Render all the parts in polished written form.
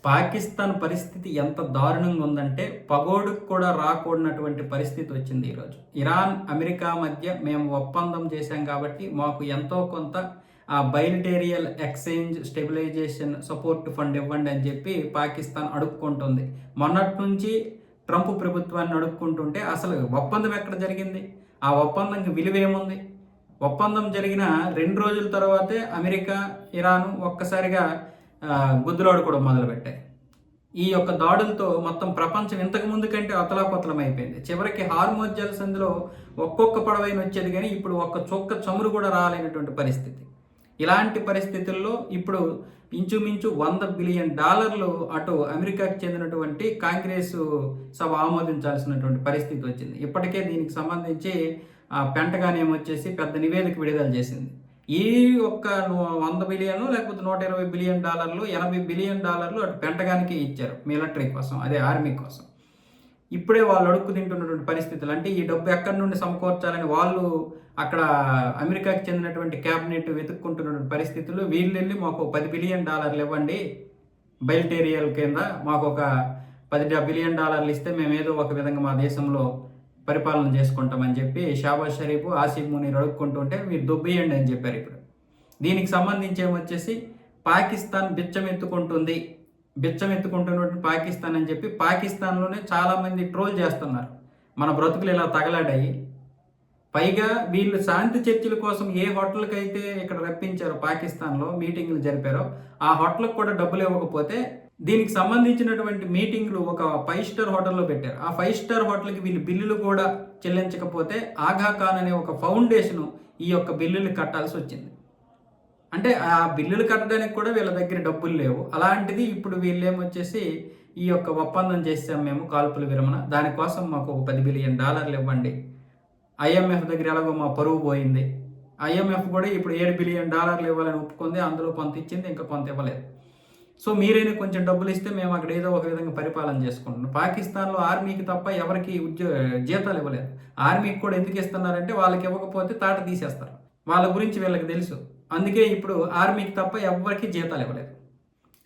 పాకిస్తాన్ పరిస్థితి ఎంత దారుణంగా ఉందంటే పగోడుకు కూడా రాకూడనటువంటి పరిస్థితి వచ్చింది ఈరోజు. ఇరాన్, అమెరికా మధ్య మేము ఒప్పందం చేశాం కాబట్టి మాకు ఎంతో కొంత బైలిటేరియల్ ఎక్స్చేంజ్ స్టెబిలైజేషన్ సపోర్ట్ ఫండ్ ఇవ్వండి అని చెప్పి పాకిస్తాన్ అడుక్కుంటుంది. మొన్నటి నుంచి ట్రంప్ ప్రభుత్వాన్ని అడుక్కుంటుంటే అసలు ఒప్పందం ఎక్కడ జరిగింది? ఆ ఒప్పందంకి విలువ ఏముంది? ఒప్పందం జరిగిన 2 రోజుల తర్వాతే అమెరికా, ఇరాన్ ఒక్కసారిగా గుద్దులాడుకోవడం మొదలుపెట్టాయి. ఈ యొక్క దాడులతో మొత్తం ప్రపంచం ఇంతకు ముందు కంటే అతలాకుతలం అయిపోయింది. చివరికి హార్మోజ్ జలసంధిలో ఒక్కొక్క పడవైన వచ్చేది కానీ ఇప్పుడు ఒక్క చుక్క చమురు కూడా రాలేనటువంటి పరిస్థితి. ఇలాంటి పరిస్థితుల్లో ఇప్పుడు ఇంచుమించు $100 బిలియన్ అటు అమెరికాకి చెందినటువంటి కాంగ్రెస్ సభ ఆమోదించాల్సినటువంటి పరిస్థితి వచ్చింది. ఇప్పటికే దీనికి సంబంధించి పెంటగాన్ ఏమొచ్చేసి పెద్ద నివేదిక విడుదల చేసింది. ఈ ఒక్క $100 బిలియన్ లేకపోతే $120 బిలియన్, $80 బిలియన్ అటు పెంటగానికి ఇచ్చారు మిలిటరీ కోసం, అదే ఆర్మీ కోసం. ఇప్పుడే వాళ్ళు అడుక్కు తింటున్నటువంటి పరిస్థితులు. అంటే ఈ డబ్బు ఎక్కడి నుండి సమకూర్చాలని వాళ్ళు అక్కడ అమెరికాకి చెందినటువంటి క్యాబినెట్ వెతుక్కుంటున్నటువంటి పరిస్థితులు. వీళ్ళు వెళ్ళి మాకు $10 బిలియన్ ఇవ్వండి, బైలిటేరియల్ కింద మాకు ఒక $10 బిలియన్ ఇస్తే మేము ఏదో ఒక విధంగా మా దేశంలో పరిపాలన చేసుకుంటామని చెప్పి షాబాజ్ షరీఫ్, ఆసిఫ్ మునీర్ అడుక్కుంటుంటే మీరు దొబ్బేయండి అని చెప్పారు. ఇప్పుడు దీనికి సంబంధించి ఏమొచ్చేసి పాకిస్తాన్ బిచ్చమెత్తుకుంటున్నటువంటి పాకిస్తాన్ అని చెప్పి పాకిస్తాన్లోనే చాలామంది ట్రోల్ చేస్తున్నారు. మన బ్రతుకులు ఇలా తగలాడాయి. పైగా వీళ్ళు శాంతి చర్చల కోసం ఏ హోటల్కి అయితే ఇక్కడ రప్పించారో పాకిస్తాన్లో మీటింగ్లు జరిపారో ఆ హోటల్కి కూడా డబ్బులు ఇవ్వకపోతే దీనికి సంబంధించినటువంటి మీటింగ్లు ఒక 5 స్టార్ హోటల్లో పెట్టారు. ఆ 5 స్టార్ హోటల్కి వీళ్ళు బిల్లులు కూడా చెల్లించకపోతే ఆగా ఖాన్ అనే ఒక ఫౌండేషను ఈ యొక్క బిల్లులు కట్టాల్సి వచ్చింది. అంటే ఆ బిల్లులు కట్టడానికి కూడా వీళ్ళ దగ్గర డబ్బులు లేవు. అలాంటిది ఇప్పుడు వీళ్ళేమొచ్చేసి ఈ యొక్క ఒప్పందం చేసాం మేము కాల్పుల విరమణ, దానికోసం మాకు ఒక $10 బిలియన్ ఇవ్వండి. IMF దగ్గర ఎలాగో మా పరువు పోయింది. IMF కూడా ఇప్పుడు $7 బిలియన్ ఇవ్వాలని ఒప్పుకుంది. అందులో కొంత ఇచ్చింది, ఇంకా కొంత ఇవ్వలేదు. సో మీరైనా కొంచెం డబ్బులు ఇస్తే మేము అక్కడ ఏదో ఒక విధంగా పరిపాలన చేసుకుంటున్నాం. పాకిస్తాన్లో ఆర్మీకి తప్ప ఎవరికి జీతాలు ఇవ్వలేదు. ఆర్మీకి కూడా ఎందుకు ఇస్తున్నారంటే వాళ్ళకి ఇవ్వకపోతే తాట తీసేస్తారు. వాళ్ళ గురించి వీళ్ళకి తెలుసు. అందుకే ఇప్పుడు ఆర్మీకి తప్ప ఎవరికి జీతాలు ఇవ్వలేదు.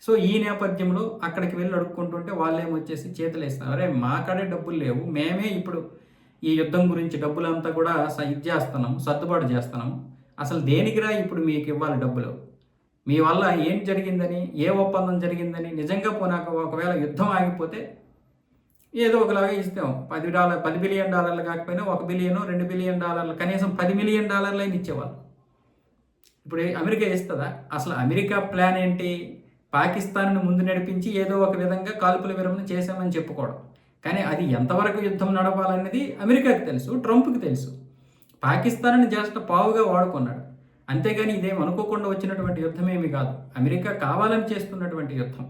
సో ఈ నేపథ్యంలో అక్కడికి వెళ్ళి అడుక్కుంటుంటే వాళ్ళేమొచ్చేసి చేతులు వేస్తున్నారు. అరే మా కాడే డబ్బులు లేవు, మేమే ఇప్పుడు ఈ యుద్ధం గురించి డబ్బులంతా కూడా చేస్తున్నాము, సర్దుబాటు చేస్తున్నాము. అసలు దేనికిరా ఇప్పుడు మీకు ఇవ్వాలి డబ్బులు? మీ వల్ల ఏం జరిగిందని, ఏ ఒప్పందం జరిగిందని, నిజంగా పోనాక ఒకవేళ యుద్ధం ఆగిపోతే ఏదో ఒకలాగా ఇస్తాం. $10 బిలియన్ కాకపోయినా $1 బిలియన్, $2 బిలియన్, కనీసం $10 మిలియన్ అయినా ఇచ్చేవాళ్ళు. ఇప్పుడు అమెరికా ఇస్తుందా? అసలు అమెరికా ప్లాన్ ఏంటి? పాకిస్తాన్ను ముందు నడిపించి ఏదో ఒక విధంగా కాల్పుల విరమణ చేశామని చెప్పుకోవడం. కానీ అది ఎంతవరకు యుద్ధం నడపాలనేది అమెరికాకి తెలుసు, ట్రంప్కి తెలుసు. పాకిస్తాన్ని జస్ట్ పావుగా వాడుకున్నాడు. అంతేగాని ఇదేం అనుకోకుండా వచ్చినటువంటి యుద్ధమేమి కాదు. అమెరికా కావాలని చేస్తున్నటువంటి యుద్ధం.